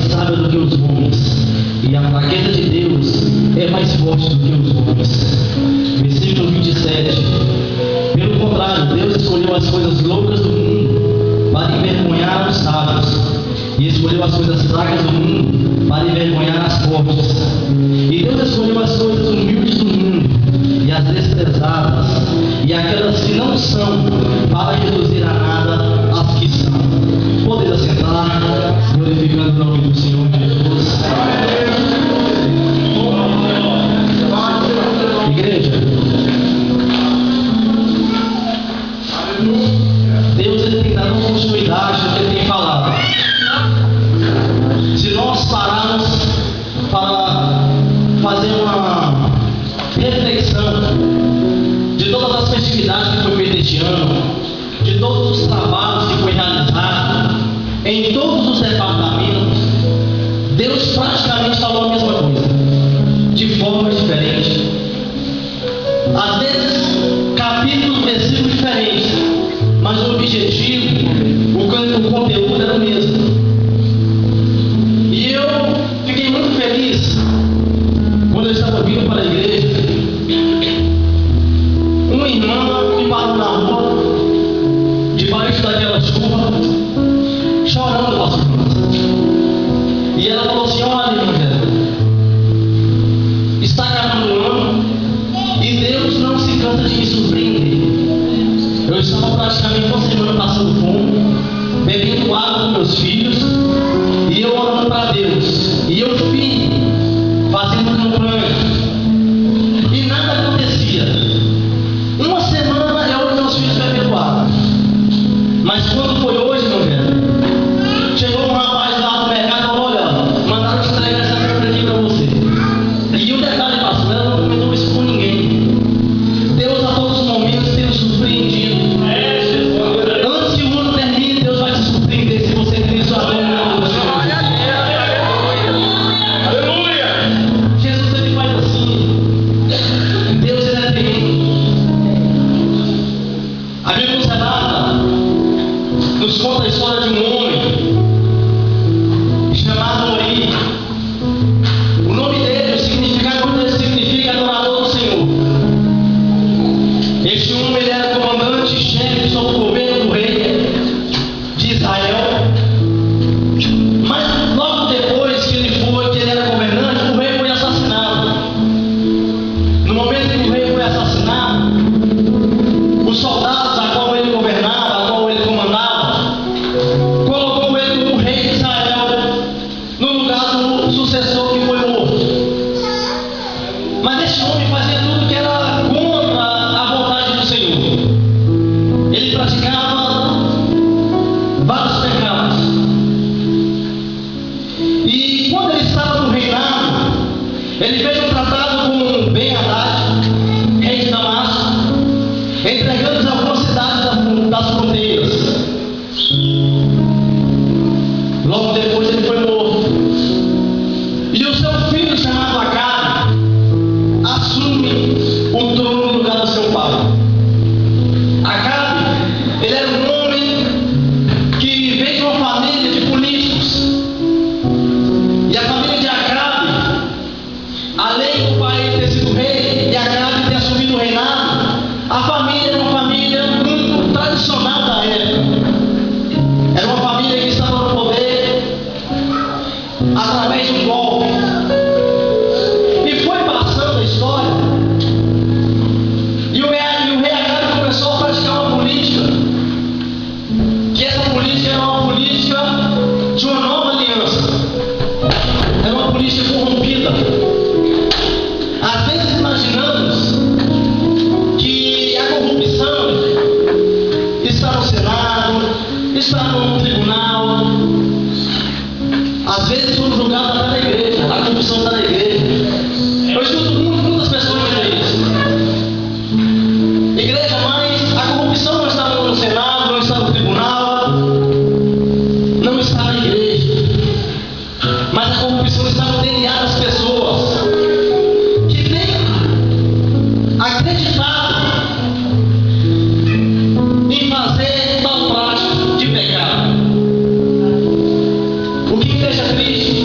sábia do que os homens, e a fraqueza de Deus é mais forte do que os homens. Versículo 27. Pelo contrário, Deus escolheu as coisas loucas do mundo para envergonhar os sábios, e escolheu as coisas fracas do mundo para envergonhar as fortes. E Deus escolheu as coisas humildes do mundo e as desprezadas e aquelas que não são, para reduzir a nada as que são. Poder assentar, glorificando o nome do Senhor Jesus. Igreja, Deus ele tem dado continuidade ao que ele tem falado. Se nós pararmos para fazer uma reflexão de todas as festividades que foi feita este ano, de todos os trabalhos que foi realizado, em todos os departamentos, Deus praticamente falou a mesma coisa, de forma diferente. Às vezes, capítulos, versículos diferentes, mas o objetivo, o conteúdo era o mesmo. E eu fiquei muito feliz quando eu estava vindo para a igreja. Uma irmã me parou na rua, debaixo daquela chuva, chorando, pastor. E ela falou assim: olha, irmã, está acabando o ano e Deus não se cansa de me surpreender. Eu estava praticamente uma semana passando fome, bebendo água com meus filhos, e eu orando para Deus, e eu fui fazendo campanha, e nada acontecia. Uma semana eu e meus filhos bebendo água. Mas quando foi hoje, meu velho, chegou um rapaz lá do mercado e falou: olha, mandaram entregar essa compra aqui para você. E o detalhe, pastor, ela não comentou isso com ninguém. Deus a todos os momentos tem nos surpreendido. Antes que o ano termine, Deus vai te surpreender se você tem sua dor no nome do Senhor. Aleluia! Jesus ele faz assim. Deus ele é terrível. A Bíblia nos relata, nos conta a história de um homem chamado Ori. O nome dele, o significado dele significa adorador do Senhor. Este homem ele era comandante, chefe sobre o governo do rei de Israel. Mas logo depois que ele era governante, o rei foi assassinado. No momento em que o rei foi assassinado, os soldados a qual ele governava, a qual ele comandava, colocou ele como rei de Israel no lugar do sucessor que foi morto. Mas esse homem fazia tudo que era contra a vontade do Senhor. Ele praticava vários pecados. E quando ele estava no reinado, ele fez um tratado com Ben-Hadad, rei de Damasco, entregando algumas cidades das fronteiras. Logo depois ele foi morto. E o seu filho, chamado Acabe, assume o trono no lugar do seu pai. Acabe, ele era um homem que veio de uma família de políticos. E a família de Acabe, além do pai ter sido rei e Acabe ter assumido o reinado, a família era uma família muito tradicional da época. Era uma família que estava no poder através de um golpe. E foi passando a história. E o rei Acabe começou a praticar uma política. Que essa política era uma política de uma nova aliança. Era uma política corrompida. Às vezes imaginamos que a corrupção está no Senado, está no tribunal. Às vezes somos julgados até na igreja. A corrupção está na igreja. Eu escuto muitas pessoas dizer isso. Igreja, mas a corrupção não está no Senado, não está no tribunal, não está na igreja. Mas a corrupção está no DNA das pessoas que têm acreditado em fazer tal prática de pecado. O que me deixa triste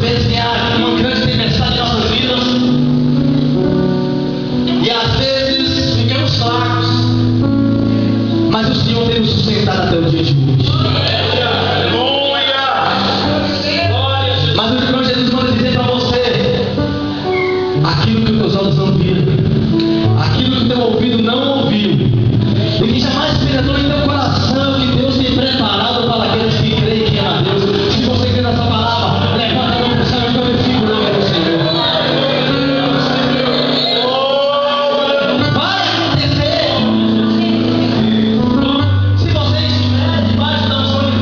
vezes vem uma grande tempestade em nossas vidas. E às vezes ficamos fracos. Mas o Senhor tem nos sustentado até o dia de hoje. Mas o Senhor Jesus manda dizer para você: aquilo que os teus olhos não viram, aquilo que o teu ouvido não ouviu, e que jamais penetrou em teu coração, que Deus tem preparado para aqueles que creem que é a Deus. Se você crê nessa palavra, levanta a mão para o céu e glorifica o nome do Senhor. Vai acontecer. Se você estiver debaixo da unção de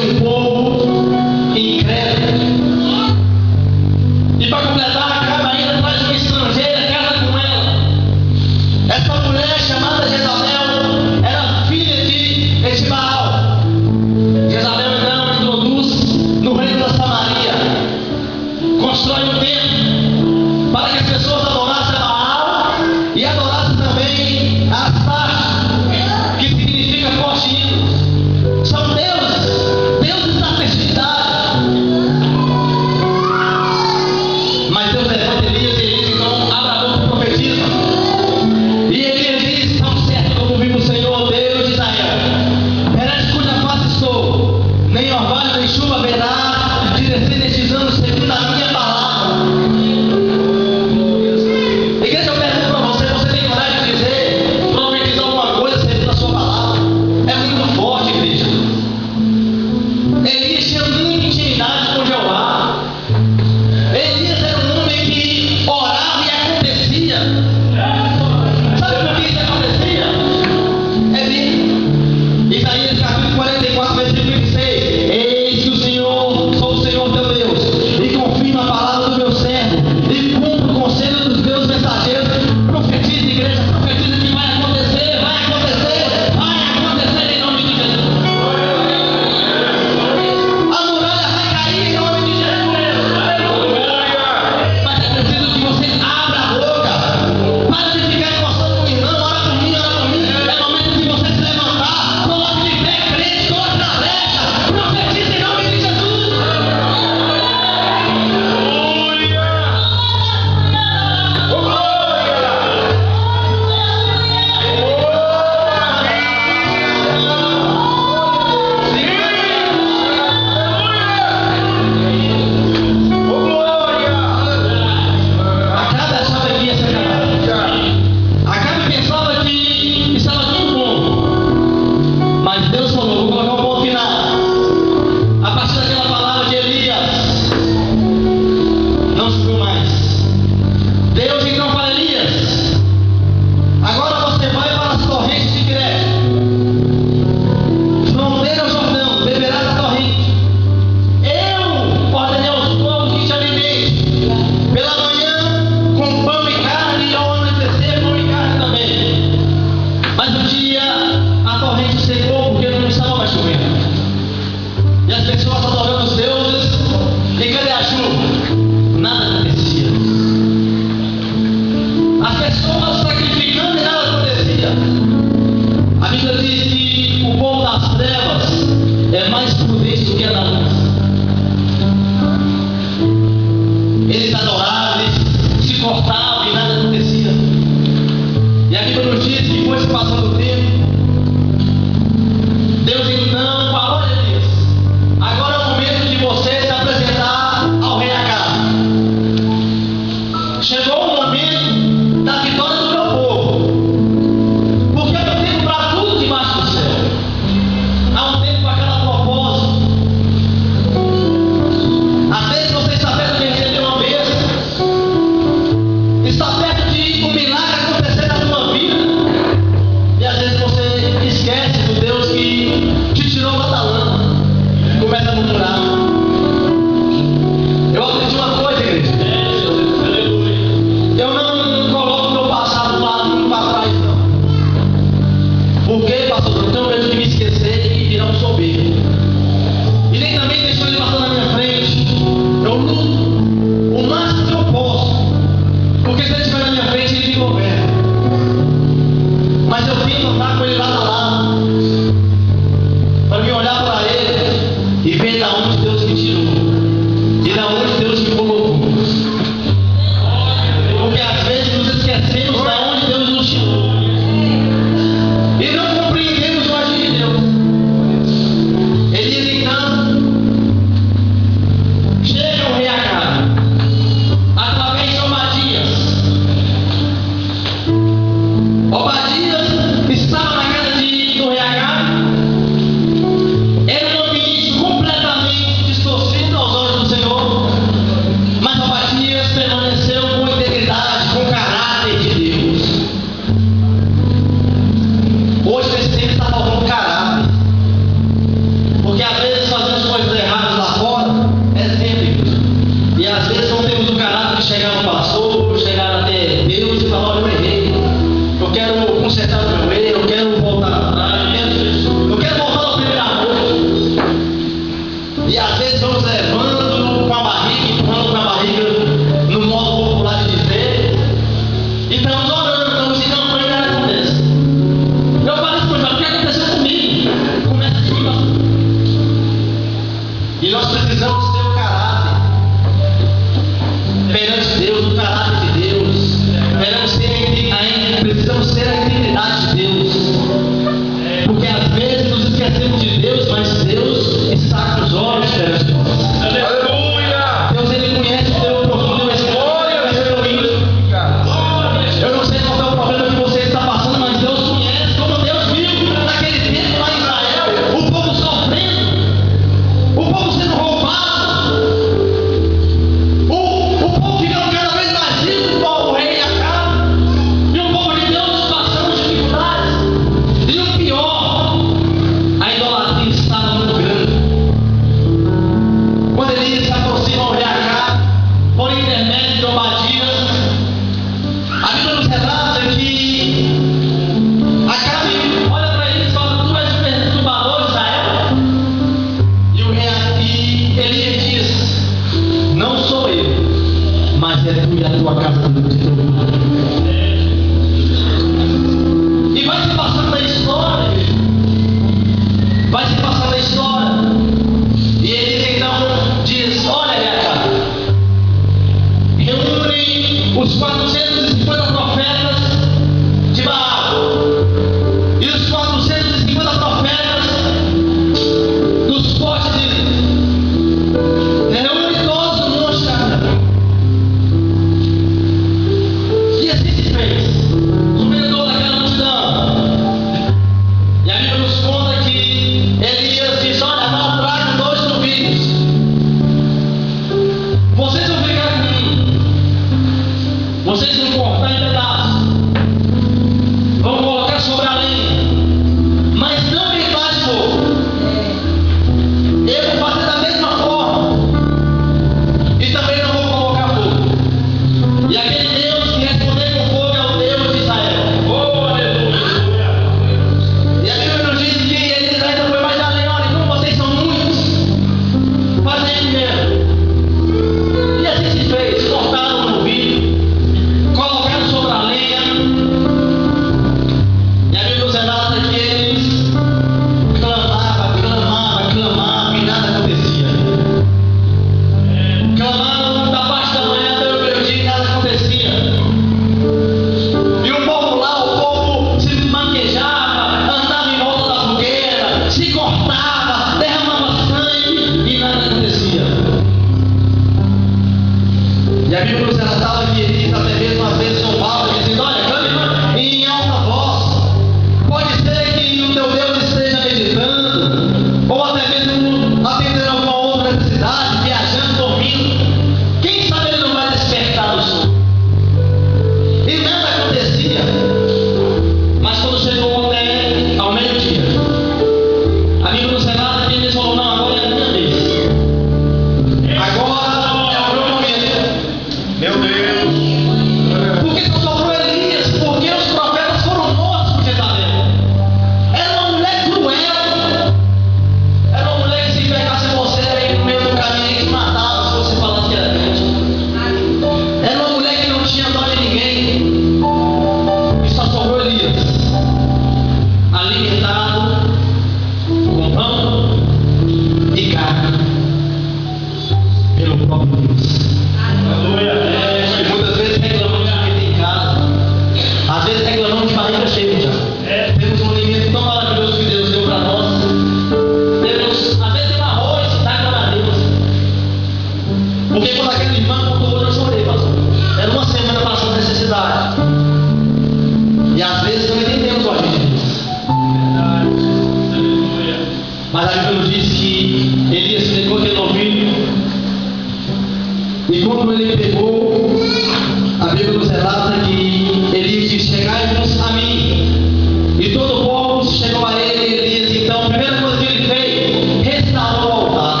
todo o povo chegou a ele e Elias, então, a primeira coisa que ele fez, restaurou o altar.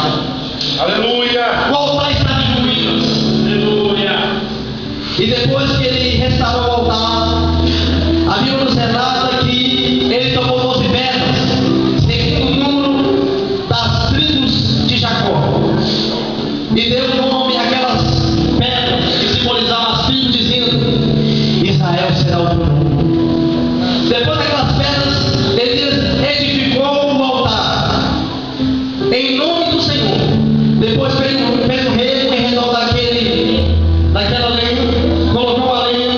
Aleluia. O altar estava em ruínas. Aleluia. E depois que ele restaurou o altar, a Bíblia nos relata que ele tomou 12 pedras, segundo o número das tribos de Jacó, e deu nome àquelas pedras que simbolizavam as tribos, dizendo: Israel será o teu nome. Depois daquelas pedras, ele edificou o altar em nome do Senhor. Depois fez um rego em redor daquela lenha, colocou a lenha,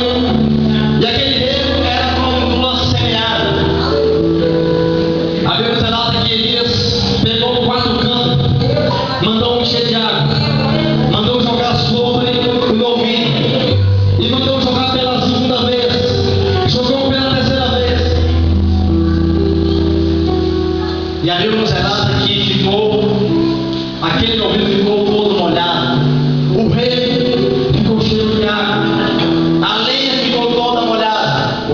e aquele rego era como uma semeada. A Bíblia relata que Elias pegou 4 canos, mandou encher de água, mandou jogar sobre o novilho, e mandou jogar pela segunda vez, jogou pela terceira vez. E a Bíblia nos relata que aquele novilho ficou todo molhado, o rego ficou cheio de água, a lenha ficou toda molhada.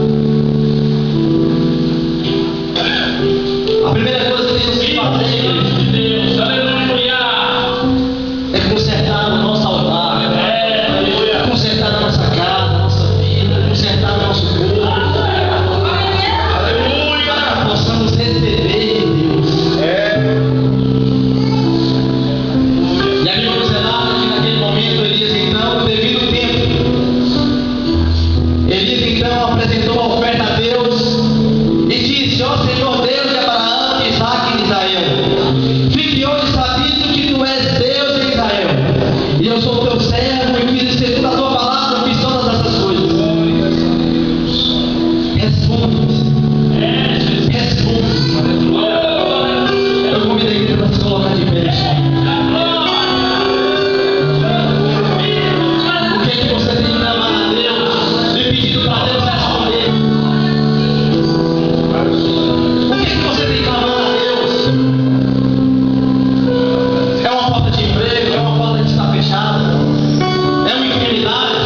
A primeira coisa que temos que fazer, Deus, aleluia. é consertar o nosso altar, consertar a nossa casa, a nossa vida, consertar o nosso corpo, Aleluia. para que possamos receber de Deus. E a Bíblia nos relata que naquele momento Elias então, devido ao tempo, Elias então apresentou a oferta a Deus e disse: ó Senhor Deus de Abraão, de Isaque e de Israel, fique hoje sabido que tu és Deus em Israel, e eu sou teu servo e fiz segundo a tua palavra, fiz todas essas coisas. Responde. Eu convido a igreja para se colocar de pé. O que é que você tem que clamar a Deus e pedindo para Deus responder? O que é que você tem que clamar a Deus? É uma porta de emprego? É uma porta que está fechada? É uma enfermidade?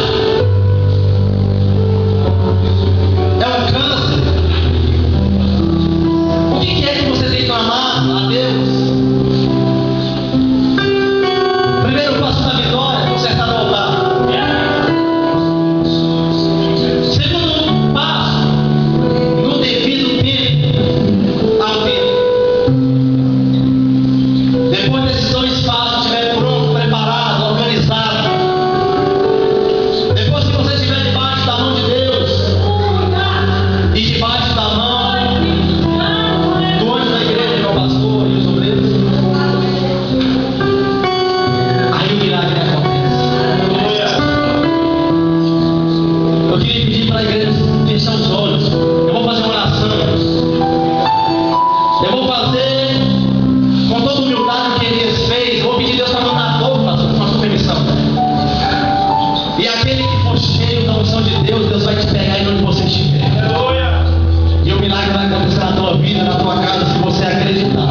É um câncer? O que é que você tem que clamar a Deus? Primeiro passo da vitória é consertar o altar. Segundo passo, no devido tempo, ao tempo. Depois desses 2 passos estiver pronto, preparado, organizado, depois que você estiver debaixo da mão de Deus e debaixo da mão do anjo da igreja, que é o pastor e os obreiros, aí o milagre acontece. Eu queria pedir para a igreja fechar os olhos. Eu vou fazer uma oração. Eu vou fazer com toda humildade o que Elias fez. Vou pedir a Deus para mandar fogo, pastor, com a sua permissão. E aquele que for cheio da unção de Deus, Deus vai te pegar em onde você estiver. Aleluia. E o milagre vai acontecer na tua vida, na tua casa, se você acreditar.